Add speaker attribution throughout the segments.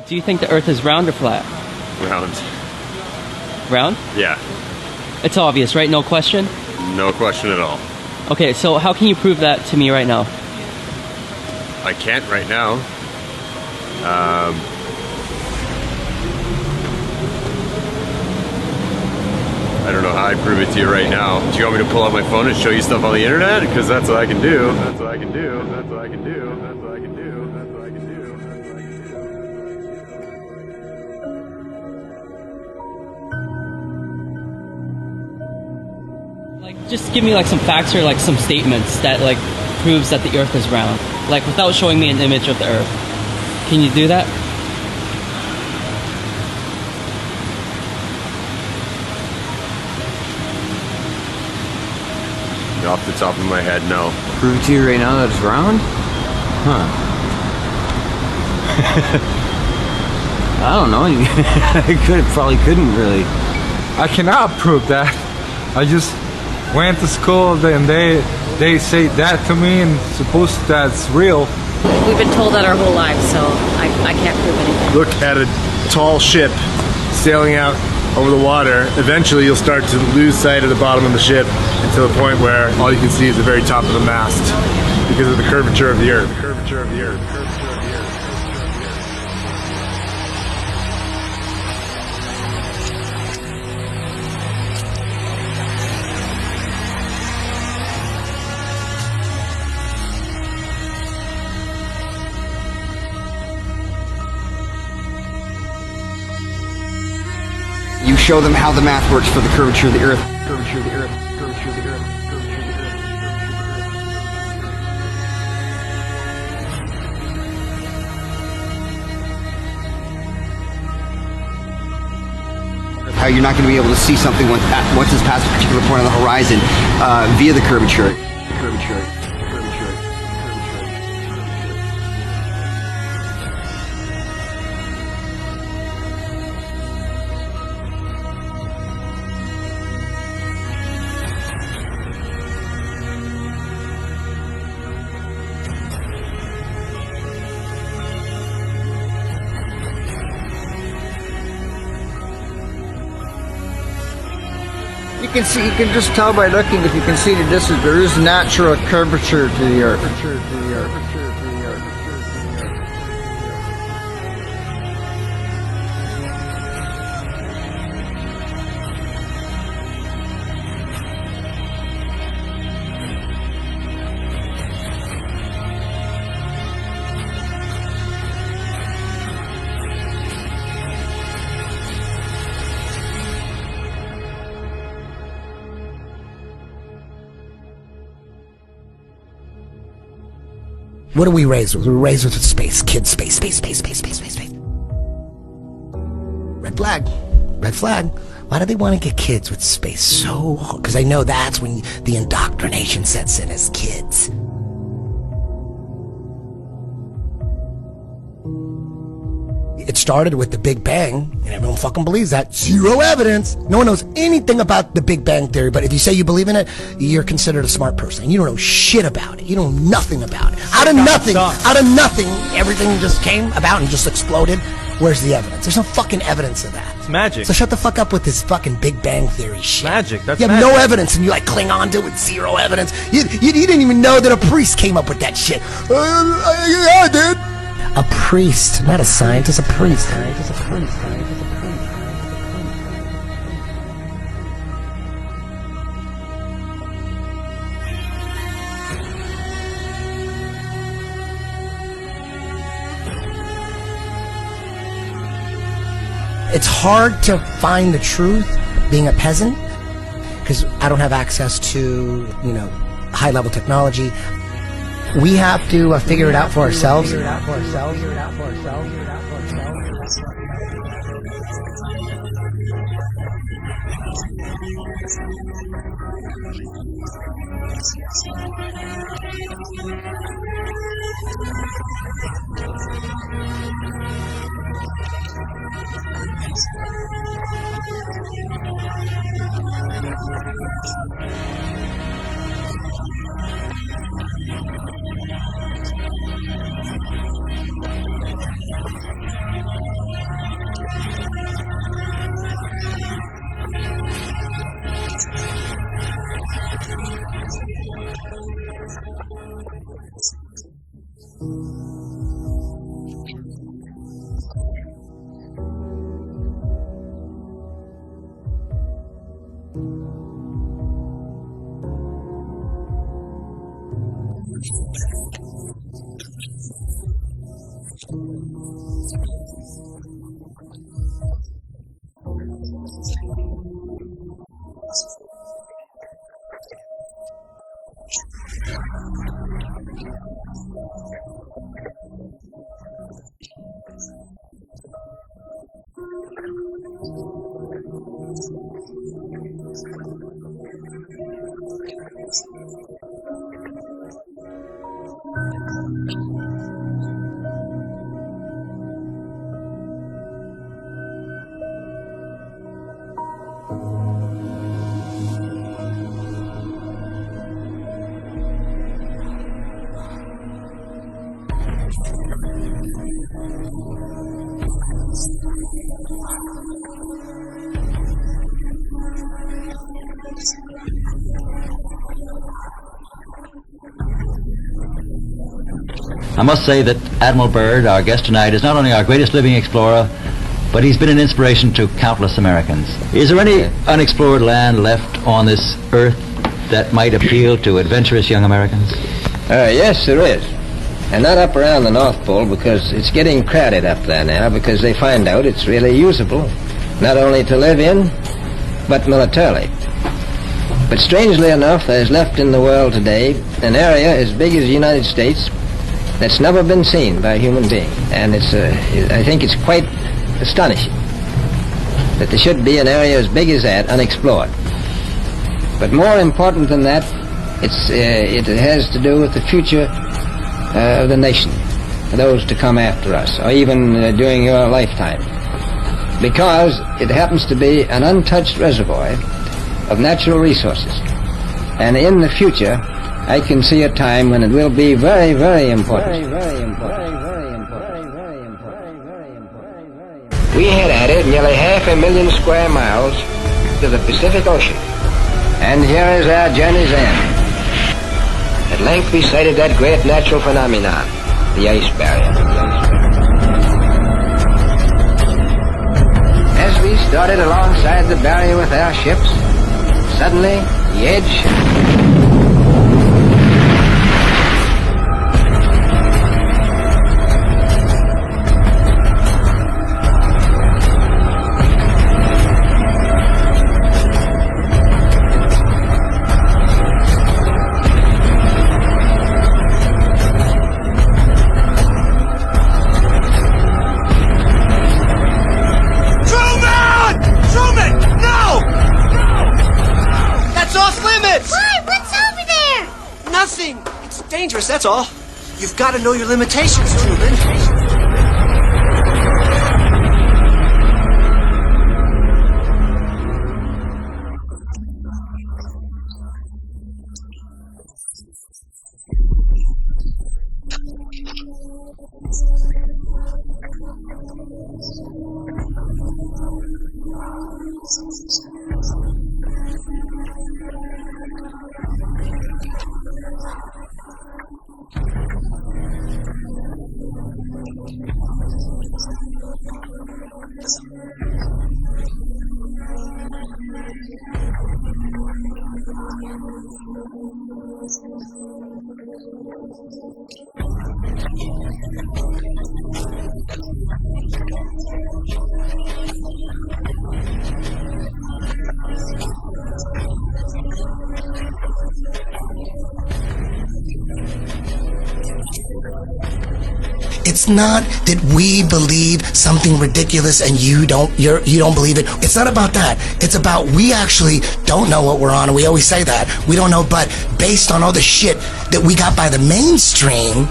Speaker 1: Do you think the Earth is round or flat?
Speaker 2: Round.
Speaker 1: Round?
Speaker 2: Yeah.
Speaker 1: It's obvious, right? No question?
Speaker 2: No question at all.
Speaker 1: Okay, so how can you prove that to me right now?
Speaker 2: I can't right now. I don't know how I'd prove it to you right now. Do you want me to pull out my phone and show you stuff on the internet? Because that's what I can do. That's what I can do. That's what I can do. That's what I can do. That's what I can do. That's what I can do.
Speaker 1: Like, just give me like some facts or like some statements that like proves that the Earth is round. Like without showing me an image of the Earth. Can you do that?
Speaker 2: Off the top of my head, no.
Speaker 3: Prove to you right now that it's round? Huh. I don't know. Probably couldn't really.
Speaker 4: I cannot prove that. I just went to school and they say that to me and suppose that's real.
Speaker 5: We've been told that our whole lives, so I can't prove anything.
Speaker 6: Look at a tall ship sailing out over the water. Eventually you'll start to lose sight of the bottom of the ship until the point where all you can see is the very top of the mast because of the curvature of the Earth. The curvature of the Earth. The curvature of the Earth.
Speaker 7: You show them how the math works for the curvature of the Earth. Curvature of the Earth. Curvature of the Earth. Curvature of the Earth. How you're not going to be able to see something once it's past a particular point on the horizon via the curvature. Curvature.
Speaker 8: You can just tell by looking if you can see the distance. There is natural curvature to the Earth.
Speaker 9: What are we raised with? We're raised with space. Kids, space. Red flag. Red flag. Why do they want to get kids with space so hard? Because I know that's when the indoctrination sets in as kids. It started with the Big Bang, and everyone fucking believes that. Zero evidence. No one knows anything about the Big Bang Theory, but if you say you believe in it, you're considered a smart person. You don't know shit about it. You know nothing about it. Out of nothing, everything just came about and just exploded. Where's the evidence? There's no fucking evidence of that.
Speaker 10: It's magic.
Speaker 9: So shut the fuck up with this fucking Big Bang Theory shit.
Speaker 10: Magic, that's
Speaker 9: You have
Speaker 10: magic.
Speaker 9: no evidence, and you like cling on to it with zero evidence. You didn't even know that a priest came up with that shit. Yeah, I did. A priest, not a scientist, a priest. It's hard to find the truth being a peasant because I don't have access to, high-level technology. We have to figure it out for ourselves.
Speaker 10: I must say that Admiral Byrd, our guest tonight, is not only our greatest living explorer, but he's been an inspiration to countless Americans. Is there any unexplored land left on this earth that might appeal to adventurous young Americans?
Speaker 11: Yes, there is. And not up around the North Pole, because it's getting crowded up there now, because they find out it's really usable, not only to live in, but militarily. But strangely enough, there's left in the world today an area as big as the United States that's never been seen by a human being. And I think it's quite astonishing that there should be an area as big as that unexplored. But more important than that, it has to do with the future of the nation, those to come after us, or even during your lifetime. Because it happens to be an untouched reservoir of natural resources. And in the future, I can see a time when it will be very, very important. We had added nearly 500,000 square miles to the Pacific Ocean. And here is our journey's end. At length we sighted that great natural phenomenon, the ice barrier. As we started alongside the barrier with our ships, suddenly the edge...
Speaker 12: That's all. You've got to know your limitations, Truman.
Speaker 9: It's not that we believe something ridiculous and you don't believe it. It's not about that. It's about we actually don't know what we're on, and we always say that. We don't know, but based on all the shit that we got by the mainstream,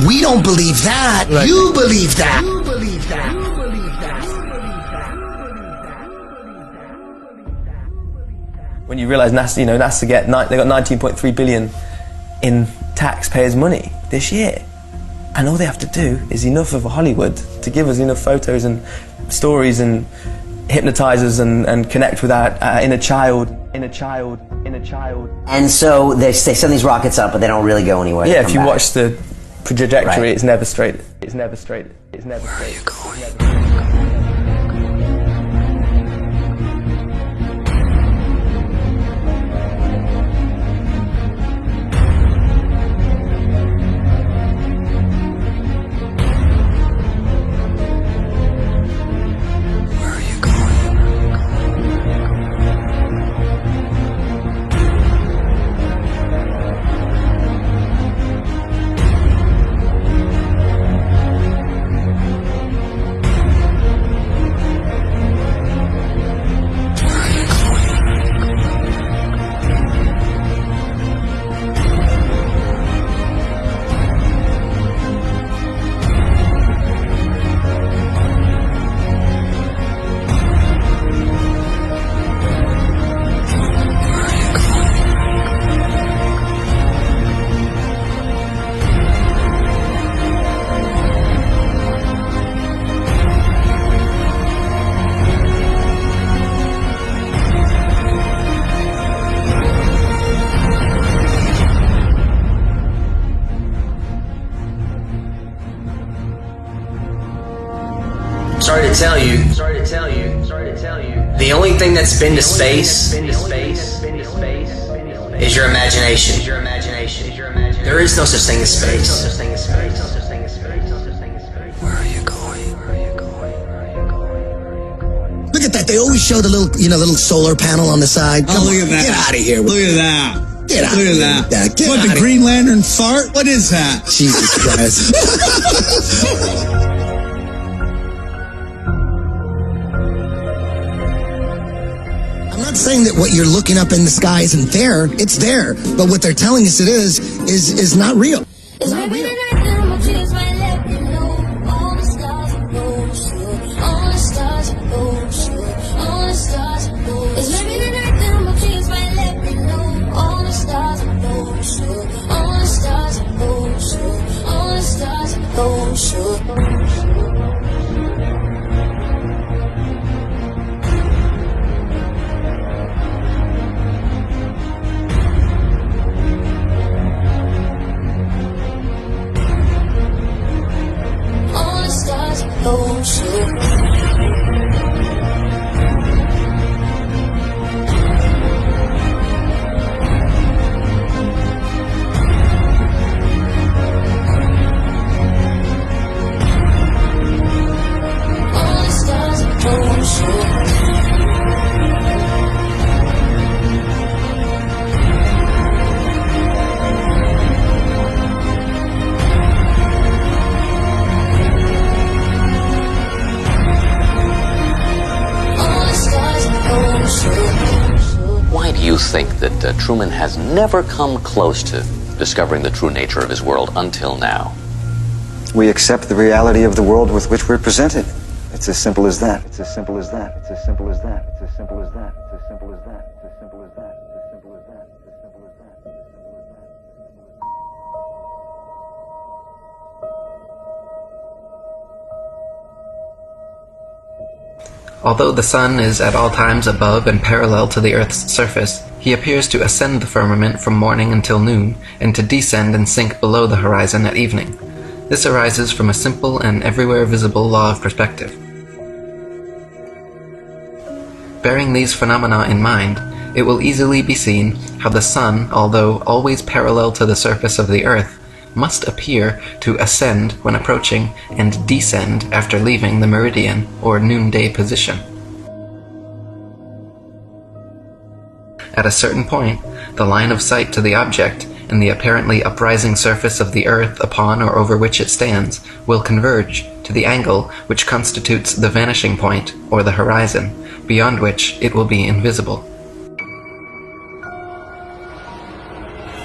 Speaker 9: we don't believe that. Right. You believe that. You believe that. You believe that.
Speaker 13: When you realize NASA, NASA they got 19.3 billion in taxpayers' money this year. And all they have to do is enough of Hollywood to give us enough photos and stories and hypnotize us and connect with our inner child. in a child.
Speaker 14: And so they send these rockets up, but they don't really go anywhere.
Speaker 13: Yeah, if you watch the trajectory,
Speaker 14: Right.
Speaker 13: it's never straight. It's never straight. It's never straight. Where are you going?
Speaker 12: Sorry to tell you. The only thing that's been to space is your imagination. There is no such thing as space.
Speaker 9: Where are you going? Look at that. They always show the little, little solar panel on the side.
Speaker 15: Oh, look at that.
Speaker 9: Get out of here.
Speaker 15: Look at that.
Speaker 9: Get out.
Speaker 15: Look at that. What, the Green Lantern fart? What is that?
Speaker 9: Jesus Christ. I'm not saying that what you're looking up in the sky isn't there. It's there. But what they're telling us it is not real. It's not real.
Speaker 16: Why do you think that Truman has never come close to discovering the true nature of his world until now?
Speaker 17: We accept the reality of the world with which we're presented. It's as simple as that. It's as simple as that. It's as simple as that. It's as simple as that. It's as simple as that. It's as simple as that. It's as simple as that. It's as simple as that.
Speaker 18: Although the sun is at all times above and parallel to the Earth's surface, he appears to ascend the firmament from morning until noon, and to descend and sink below the horizon at evening. This arises from a simple and everywhere visible law of perspective. Bearing these phenomena in mind, it will easily be seen how the sun, although always parallel to the surface of the Earth, must appear to ascend when approaching and descend after leaving the meridian or noonday position. At a certain point, the line of sight to the object and the apparently uprising surface of the Earth upon or over which it stands will converge to the angle which constitutes the vanishing point or the horizon, beyond which it will be invisible.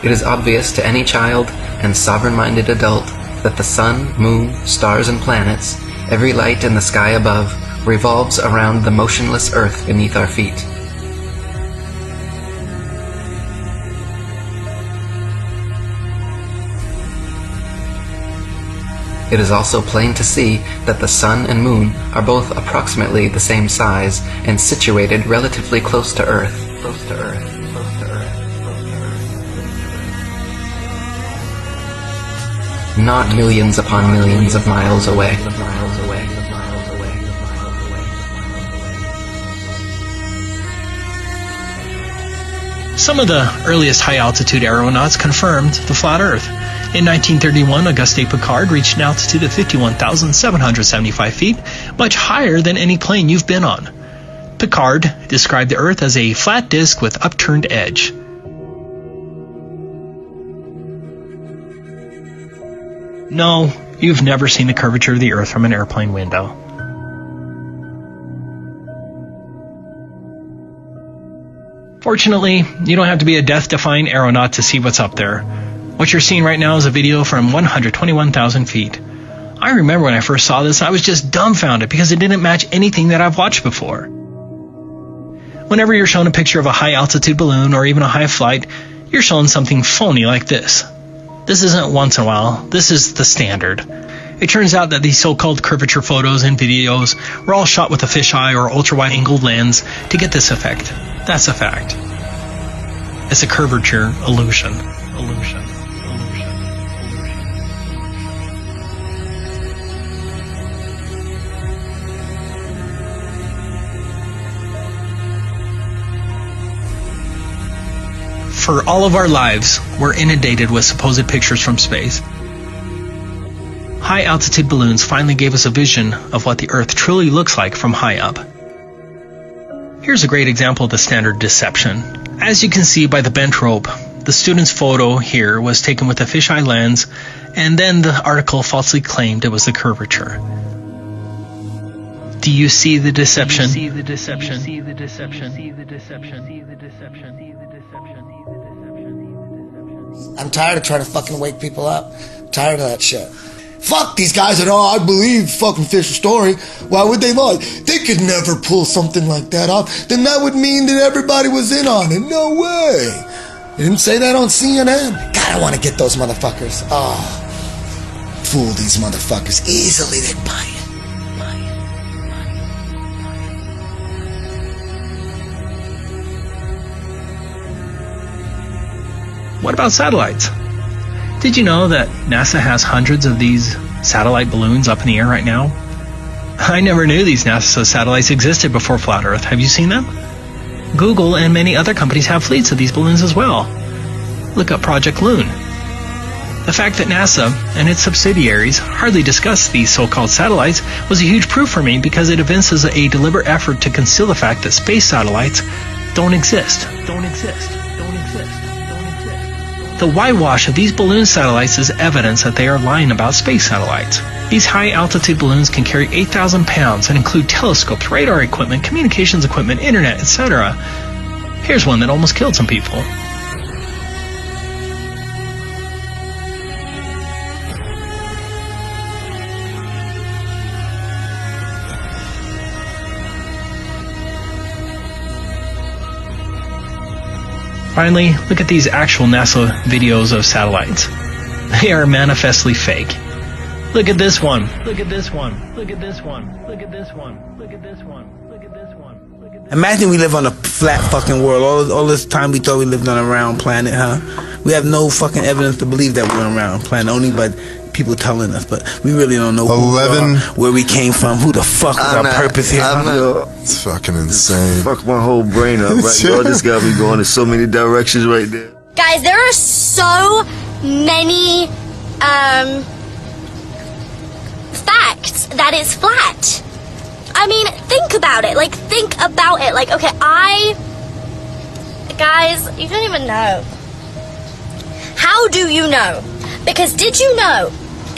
Speaker 18: It is obvious to any child and sovereign-minded adult that the sun, moon, stars, and planets, every light in the sky above, revolves around the motionless earth beneath our feet. It is also plain to see that the sun and moon are both approximately the same size and situated relatively close to Earth. Close to Earth. Close to Earth. not millions upon millions of miles away.
Speaker 19: Some of the earliest high-altitude aeronauts confirmed the flat Earth. In 1931, Auguste Piccard reached an altitude of 51,775 feet, much higher than any plane you've been on. Piccard described the Earth as a flat disk with upturned edge. No, you've never seen the curvature of the Earth from an airplane window. Fortunately, you don't have to be a death-defying aeronaut to see what's up there. What you're seeing right now is a video from 121,000 feet. I remember when I first saw this, I was just dumbfounded because it didn't match anything that I've watched before. Whenever you're shown a picture of a high-altitude balloon or even a high flight, you're shown something phony like this. This isn't once in a while, this is the standard. It turns out that these so-called curvature photos and videos were all shot with a fisheye or ultra-wide-angled lens to get this effect. That's a fact. It's a curvature illusion. For all of our lives, we're inundated with supposed pictures from space. High-altitude balloons finally gave us a vision of what the Earth truly looks like from high up. Here's a great example of the standard deception. As you can see by the bent rope, the student's photo here was taken with a fisheye lens, and then the article falsely claimed it was the curvature. Do you see the deception?
Speaker 9: I'm tired of trying to fucking wake people up. I'm tired of that shit. Fuck these guys that, I believe fucking Fisher's story. Why would they lie? They could never pull something like that off. Then that would mean that everybody was in on it. No way. They didn't say that on CNN. God, I want to get those motherfuckers. Oh, fool these motherfuckers. Easily they buy it.
Speaker 19: What about satellites? Did you know that NASA has hundreds of these satellite balloons up in the air right now? I never knew these NASA satellites existed before Flat Earth. Have you seen them? Google and many other companies have fleets of these balloons as well. Look up Project Loon. The fact that NASA and its subsidiaries hardly discuss these so-called satellites was a huge proof for me because it evinces a deliberate effort to conceal the fact that space satellites don't exist. The whitewash of these balloon satellites is evidence that they are lying about space satellites. These high-altitude balloons can carry 8,000 pounds and include telescopes, radar equipment, communications equipment, internet, etc. Here's one that almost killed some people. Finally, look at these actual NASA videos of satellites. They are manifestly fake. Look at this one. Look at this one. Look at this one. Look at this one. Look at this one. Look at this one.
Speaker 20: Imagine we live on a flat fucking world. All this time we thought we lived on a round planet, huh? We have no fucking evidence to believe that we're on a round planet, only by people telling us, but we really don't know who we are, where we came from, who the fuck is our purpose here.
Speaker 6: It's fucking insane.
Speaker 3: Fuck my whole brain up, right? Y'all just got me going in so many directions right there.
Speaker 21: Guys, there are so many facts that it's flat. I mean, think about it. Like, think about it. Like, okay, guys, you don't even know. How do you know? Because did you know?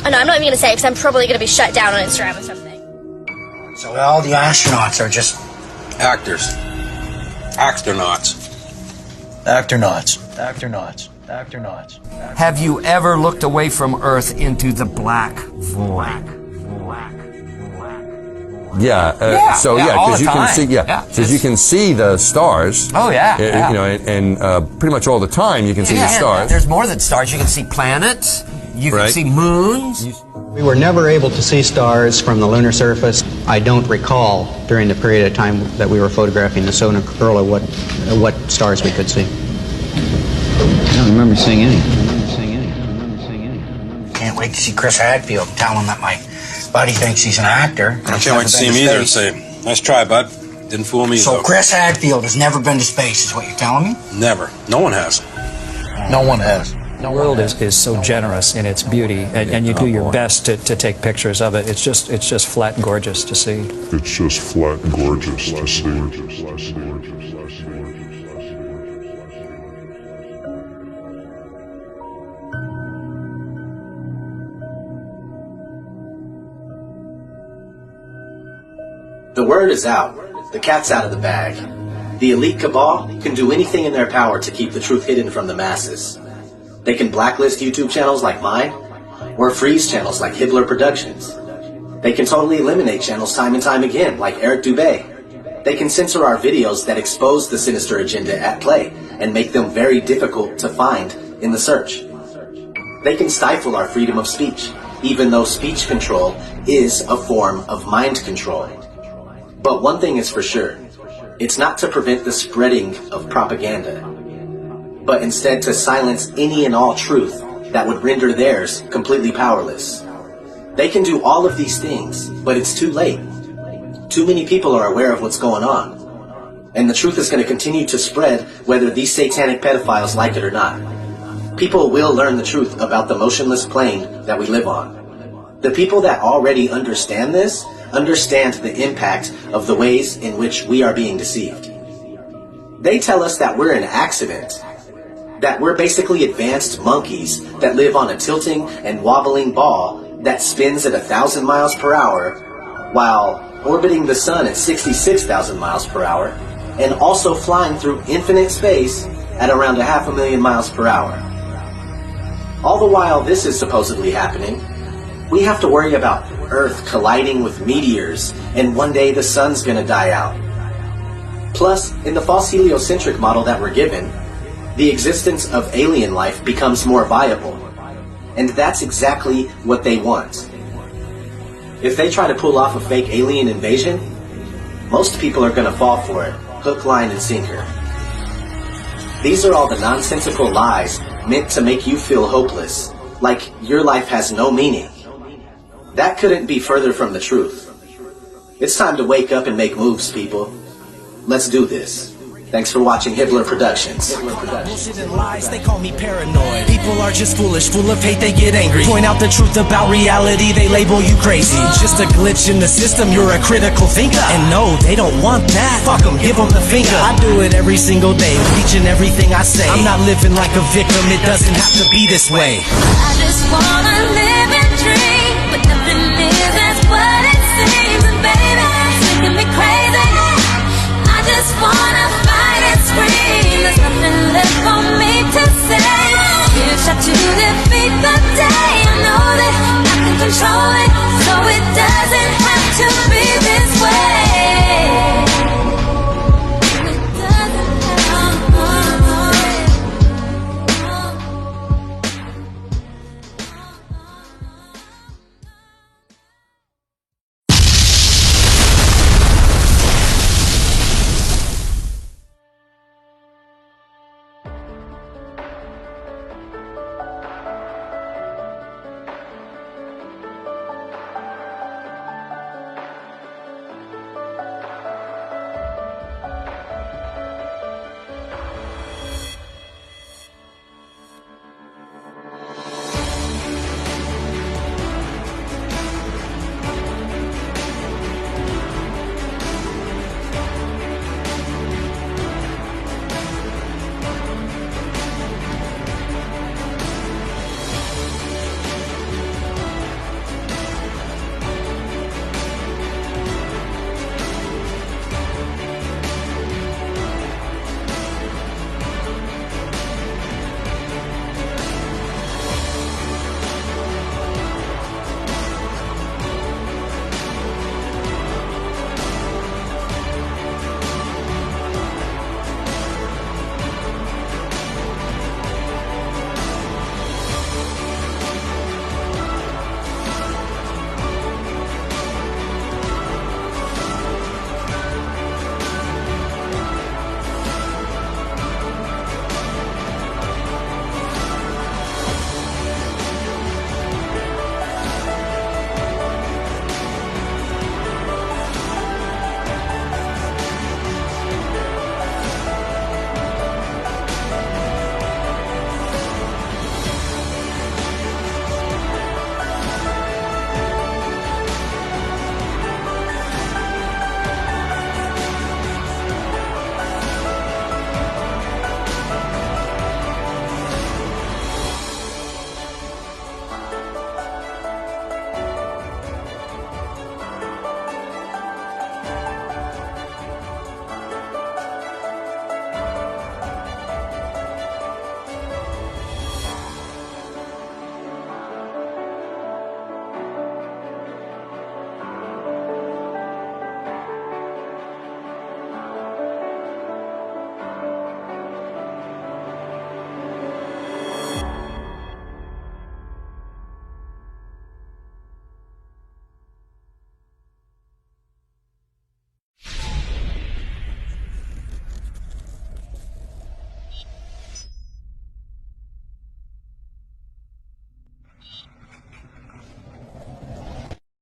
Speaker 21: Oh, no, I'm not even going to say it because I'm probably going to be shut down on Instagram or something.
Speaker 12: So all the astronauts are just actors. Actronauts.
Speaker 22: Have you ever looked away from Earth into the black void?
Speaker 23: Because you can see, because you can see the stars.
Speaker 22: Oh yeah,
Speaker 23: You know, and pretty much all the time you can see the stars.
Speaker 22: There's more than stars. You can see planets. You can see moons.
Speaker 24: We were never able to see stars from the lunar surface. I don't recall during the period of time that we were photographing the solar curl what stars we could see.
Speaker 12: I don't remember seeing any.
Speaker 22: Can't wait
Speaker 1: wait to see Chris Hadfield tell him that my buddy thinks he's an actor.
Speaker 2: I can't wait to see him either and say, nice try, bud. Didn't fool me,
Speaker 1: So
Speaker 2: though.
Speaker 1: Chris Hadfield has never been to space, is what you're telling me?
Speaker 2: Never. No one has.
Speaker 1: No one has.
Speaker 4: The world is so generous in its beauty, and you do your best to take pictures of it. It's just flat gorgeous to see.
Speaker 5: It's just flat gorgeous to see.
Speaker 12: The word is out. The cat's out of the bag. The elite cabal can do anything in their power to keep the truth hidden from the masses. They can blacklist YouTube channels like mine, or freeze channels like Hibbler Productions. They can totally eliminate channels time and time again, like Eric Dubé. They can censor our videos that expose the sinister agenda at play and make them very difficult to find in the search. They can stifle our freedom of speech, even though speech control is a form of mind control. But one thing is for sure, it's not to prevent the spreading of propaganda, but instead to silence any and all truth that would render theirs completely powerless. They can do all of these things, but it's too late. Too many people are aware of what's going on, and the truth is going to continue to spread whether these satanic pedophiles like it or not. People will learn the truth about the motionless plane that we live on. The people that already understand this understand the impact of the ways in which we are being deceived. They tell us that we're an accident, that we're basically advanced monkeys that live on a tilting and wobbling ball that spins at 1,000 miles per hour while orbiting the sun at 66,000 miles per hour and also flying through infinite space at around 500,000 miles per hour. All the while this is supposedly happening, we have to worry about Earth colliding with meteors, and one day the sun's gonna die out. Plus, in the false heliocentric model that we're given, the existence of alien life becomes more viable. And that's exactly what they want. If they try to pull off a fake alien invasion, most people are gonna fall for it, hook, line, and sinker. These are all the nonsensical lies meant to make you feel hopeless, like your life has no meaning. That couldn't be further from the truth. It's time to wake up and make moves, people. Let's do this. Thanks for watching Hibbler Productions.
Speaker 25: Bullshit and lies, they call me paranoid. People are just foolish, full of hate, they get angry. Point out the truth about reality, they label you crazy. Just a glitch in the system, you're a critical thinker. And no, they don't want that. Fuck them, give them the finger. I do it every single day, preaching everything I say. I'm not living like a victim, it doesn't have to be this way.
Speaker 26: I just wanna live and dream, but nothing is as what it seems. And baby, it's making me crazy. I just wanna